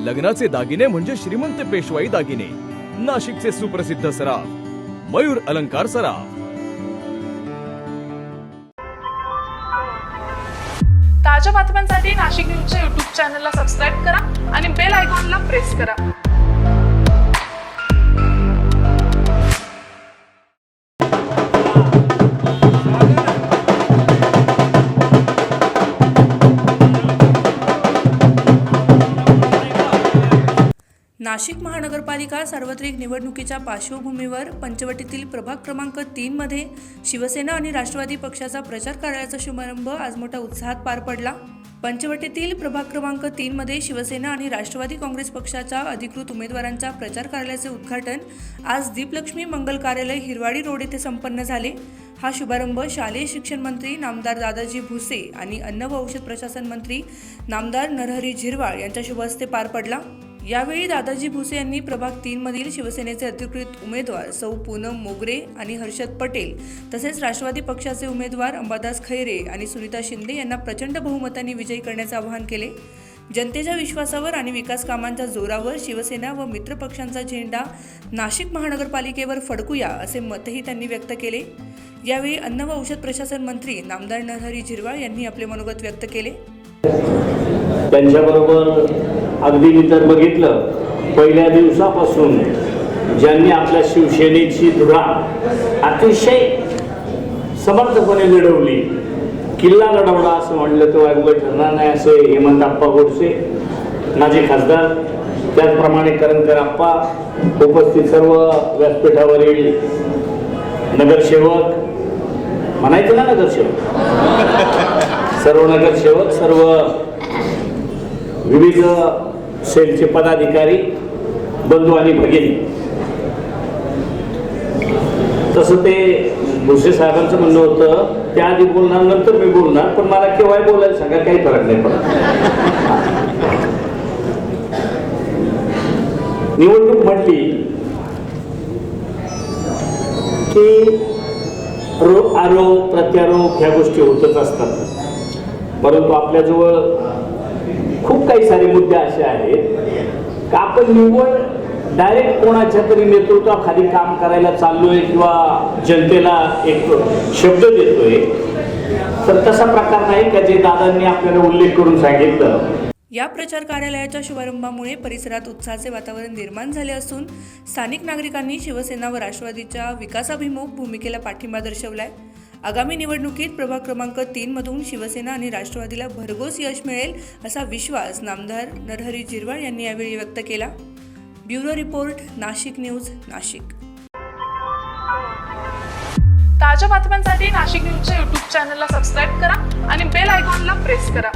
लग्नाचे दागिने म्हणजे श्रीमंत पेशवाई दागिने, नाशिकचे सुप्रसिद्ध सराफ मयूर अलंकार सराफ। ताज्या बातम्यांसाठी नाशिक न्यूजच्या YouTube चॅनलला सबस्क्राईब करा आणि बेल आयकॉनला प्रेस करा। नाशिक महानगरपालिका सार्वत्रिक निवडणुकीच्या पार्श्वभूमीवर पंचवटीतील प्रभाग क्रमांक 3 मध्ये शिवसेना आणि राष्ट्रवादी पक्षाचा प्रचार कार्यालयाचा शुभारंभ आज मोठ्या उत्साहात पार पडला। पंचवटीतील प्रभाग क्रमांक 3 मध्ये शिवसेना आणि राष्ट्रवादी काँग्रेस पक्षाच्या अधिकृत उमेदवारांच्या प्रचार कार्यालयाचे उद्घाटन आज दीपलक्ष्मी मंगल कार्यालय हिरवाडी रोड येथे संपन्न झाले। हा शुभारंभ शालेय शिक्षण मंत्री नामदार दादाजी भुसे आणि अन्न व औषध प्रशासन मंत्री नामदार नरहरी झिरवाळ यांच्या शुभ हस्ते पार पडला। यावेळी दादाजी भुसे यांनी प्रभाग 3 मधील शिवसेनेचे अधिकृत उमेदवार सौ पूनम मोगरे आणि हर्षद पटेल तसेच राष्ट्रवादी पक्षाचे उमेदवार अंबादास खैरे आणि सुनीता शिंदे यांना प्रचंड बहुमताने विजयी करण्याचे आवाहन केले। जनतेच्या विश्वासावर आणि विकास कामांच्या जोरावर शिवसेना व मित्र पक्षांचा झेंडा नाशिक महानगरपालिकेवर फडकूया असे मतही त्यांनी व्यक्त केले। यावेळी अन्न व औषध प्रशासन मंत्री नामदार नरहरी झिरवाळ यांनी आपले मनोगत व्यक्त केले। त्यांच्याबरोबर अगदी मी तर बघितलं पहिल्या दिवसापासून ज्यांनी आपल्या शिवसेनेची धुरा अतिशय समर्थपणे लढवली, किल्ला लढवला असं म्हणलं तर वाईट ठरणार नाही असे हेमंत आप्पा गोडसे माजी खासदार, त्याचप्रमाणे करंजकर आप्पा, उपस्थित सर्व व्यासपीठावरील नगरसेवक म्हणायचं ना, नगरसेवक सर्व नगरसेवक, सर्व विविध सेलचे पदाधिकारी, बंधू आणि भगिनी, तसं ते भुसे साहेबांचं म्हणणं होतं त्याआधी बोलणार नंतर मी बोलणार, पण मला केव्हा बोलायला सांगा, काही फरक नाही पडत। निवडणूक म्हटली की आरोप प्रत्यारोप ह्या गोष्टी होतच असतात, परंतु आपल्याजवळ खूप काही सारे मुद्दे असे आहेत की आपण निवड डायरेक्ट कोणाच्या तरी नेतृत्वाखाली काम करायला चाललोय किंवा जनतेला एक शब्द देतोय, तर तसा प्रकार नाही का जे दादांनी आपल्याला उल्लेख करून सांगितलं। या प्रचार कार्यालयाच्या शुभारंभामुळे परिसरात उत्साहाचे वातावरण निर्माण झाले असून स्थानिक नागरिकांनी शिवसेना व राष्ट्रवादीच्या विकासाभिमुख भूमिकेला पाठिंबा दर्शवलाय। आगामी निवडणुकीत प्रभाग क्रमांक 3 मधून शिवसेना आणि राष्ट्रवादीला भरघोस यश मिळेल असा विश्वास नामदार नरहरी झिरवाळ यांनी यावेळी व्यक्त केला। Bureau report, Nashik news, Nashik. ताज्या बातम्यांसाठी नाशिक न्यूजच्या YouTube चॅनलला सबस्क्राईब करा आणि बेल आयकॉनला प्रेस करा।